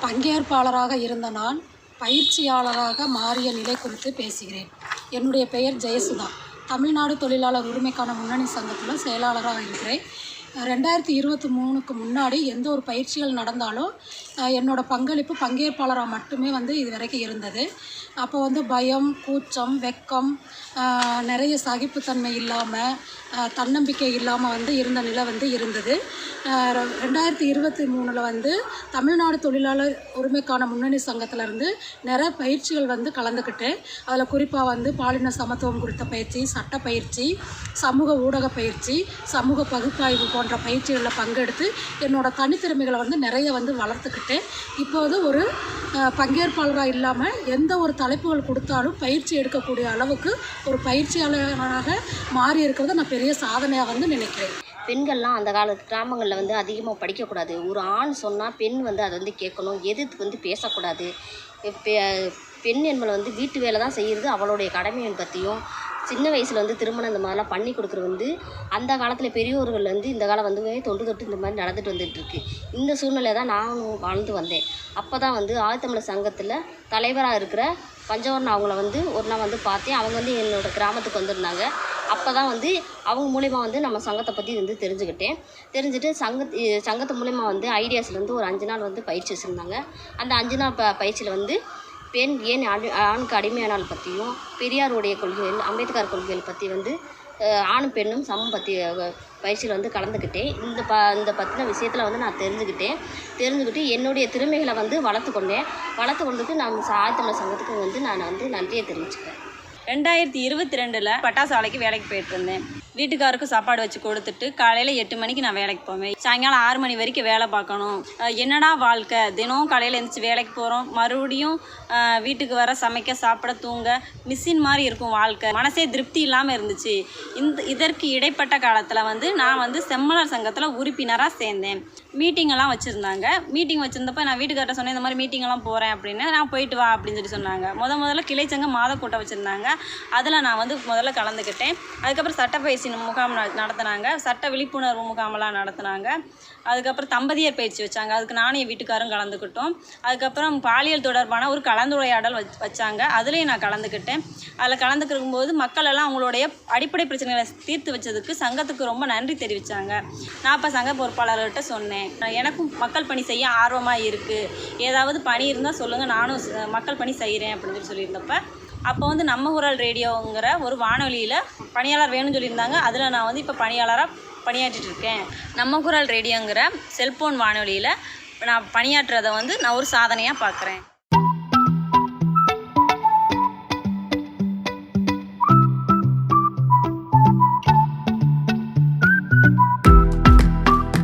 பங்கேற்பாளராக இருந்த நான் பயிற்சியாளராக மாறிய நிலை குறித்து பேசுகிறேன். என்னுடைய பெயர் ஜெயசுதா. தமிழ்நாடு தொழிலாளர் உரிமைக்கான முன்னணி சங்கத்தில் செயலாளராக இருக்கிறேன். 2023க்கு முன்னாடி எந்த ஒரு பயிற்சிகள் நடந்தாலும் என்னோடய பங்கேற்பாளராக மட்டுமே இது வரைக்கும் இருந்தது. அப்போ பயம், கூச்சம், வெட்கம், நிறைய சகிப்புத்தன்மை இல்லாமல், தன்னம்பிக்கை இல்லாமல் இருந்த நிலை இருந்தது. 2023ல் தமிழ்நாடு தொழிலாளர் உரிமைக்கான முன்னணி சங்கத்திலேருந்து நிறைய பயிற்சிகள் கலந்துக்கிட்டேன். அதில் குறிப்பாக பாலின சமத்துவம் குறித்த பயிற்சி, சட்ட பயிற்சி, சமூக ஊடக பயிற்சி, சமூக பகுப்பாய்வு போன்ற பயிற்சிகளில் பங்கெடுத்து என்னோடய தனித்திறமைகளை நிறைய வளர்த்துக்கிட்டேன். இப்போது ஒரு பங்கேற்பாளராக இல்லாமல் எந்த ஒரு தலைப்புகள் கொடுத்தாலும் பயிற்சி எடுக்கக்கூடிய அளவுக்கு ஒரு பயிற்சியாளராக மாறி இருக்கிறத நான் பெரிய சாதனையாக நினைக்கிறேன். பெண்கள்லாம் அந்த காலத்து கிராமங்களில் அதிகமாக படிக்கக்கூடாது. ஒரு ஆண் சொன்னால் பெண் அதை கேட்கணும், எதிர்த்து பேசக்கூடாது. பெண் என்பவள் வீட்டு வேலை தான் செய்கிறது, அவளுடைய கடமையை பற்றியும் சின்ன வயசில் திருமணம் இந்த மாதிரிலாம் பண்ணி கொடுக்குறது அந்த காலத்தில் பெரியோர்கள் இந்த காலம் தொன்று தொட்டு இந்த மாதிரி நடந்துட்டு வந்துட்டுருக்கு. இந்த சூழ்நிலை தான் நானும் வாழ்ந்து வந்தேன். அப்போ தான் ஆதித்தமிழர் சங்கத்தில் தலைவராக இருக்கிற பஞ்சவர்ணன் அவங்கள ஒரு நாள் பார்த்தேன். அவங்க என்னோடய கிராமத்துக்கு வந்திருந்தாங்க. அப்போ தான் அவங்க மூலிமா நம்ம சங்கத்தை பற்றி தெரிஞ்சுக்கிட்டேன். தெரிஞ்சுட்டு சங்கத்து மூலிமா ஐடியாஸ்லேருந்து ஒரு 5 நாள் பயிற்சி வச்சுருந்தாங்க. அந்த 5 நாள் பயிற்சியில் பெண் ஏன் ஆணுக்கு அடிமையானால் பற்றியும், பெரியாருடைய கொள்கைகள், அம்பேத்கர் கொள்கைகள் பற்றி ஆணும் பெண்ணும் சமம் பற்றி பயிற்சியில் கலந்துக்கிட்டேன். இந்த பற்றின விஷயத்தில் நான் தெரிஞ்சுக்கிட்டு என்னுடைய திறமைகளை வளர்த்து கொண்டுக்கு நான் ஆதித்தமிழர் சங்கத்துக்கு நான் நன்றியை தெரிவிச்சுக்கிறேன். 2022ல் பட்டாசு ஆலைக்கு வேலைக்கு போயிட்டு இருந்தேன். வீட்டுக்காருக்கு சாப்பாடு வச்சு கொடுத்துட்டு காலையில் 8 மணிக்கு நான் வேலைக்கு போவேன். சாயங்காலம் 6 மணி வரைக்கும் வேலை பார்க்கணும். என்னடா வாழ்க்கை, தினம் காலையில் எழுந்திரிச்சி வேலைக்கு போகிறோம், மறுபடியும் வீட்டுக்கு வர சமைக்க, சாப்பிட, தூங்க, மிஷின் மாதிரி இருக்கும் வாழ்க்கை. மனசே திருப்தி இல்லாமல் இருந்துச்சு. இதற்கு இடைப்பட்ட காலத்தில் நான் செம்மலர் சங்கத்தில் உறுப்பினராக சேர்ந்தேன். மீட்டிங்கெல்லாம் வச்சுருந்தாங்க. மீட்டிங் வச்சுருந்தப்போ நான் வீட்டுக்கார்ட்ட சொன்னேன், இந்த மாதிரி மீட்டிங்கெல்லாம் போகிறேன் அப்படின்னு. நான் போயிட்டு வா அப்படின்னு சொல்லி சொன்னாங்க. முதல்ல கிளைச்சங்க மாத கூட்டம் வச்சுருந்தாங்க. அதில் நான் முதல்ல கலந்துக்கிட்டேன். அதுக்கப்புறம் சட்டப்பயிற்சி முகாம் நடத்தினாங்க. சட்ட விழிப்புணர்வு முகாமெல்லாம் நடத்தினாங்க. அதுக்கப்புறம் தம்பதியர் பயிற்சி வச்சாங்க. அதுக்கு நானும் என் வீட்டுக்காரும் கலந்துக்கிட்டோம். அதுக்கப்புறம் பாலியல் தொடர்பான ஒரு கலந்துரையாடல் வச்சாங்க. அதுலேயும் நான் கலந்துக்கிட்டேன். அதில் கலந்துக்கும் போது மக்கள் எல்லாம் அவங்களுடைய அடிப்படை பிரச்சனைகளை தீர்த்து வச்சதுக்கு சங்கத்துக்கு ரொம்ப நன்றி தெரிவித்தாங்க. நான் இப்போ சங்க பொறுப்பாளர்கிட்ட சொன்னேன், எனக்கும் மக்கள் பணி செய்ய ஆர்வமாக இருக்குது, ஏதாவது பணி இருந்தால் சொல்லுங்கள், நானும் மக்கள் பணி செய்கிறேன் அப்படின்னு சொல்லியிருந்தப்ப, அப்போ நம்ம குரல் ரேடியோங்கிற ஒரு வானொலியில் பணியாளர் வேணும்னு சொல்லியிருந்தாங்க. அதில் நான் இப்போ பணியாளராக பணியாற்றிட்டு இருக்கேன். நம்ம குரல் ரேடியோங்கிற செல்ஃபோன் வானொலியில் நான் பணியாற்றுறதை நான் ஒரு சாதனையாக பார்க்குறேன்.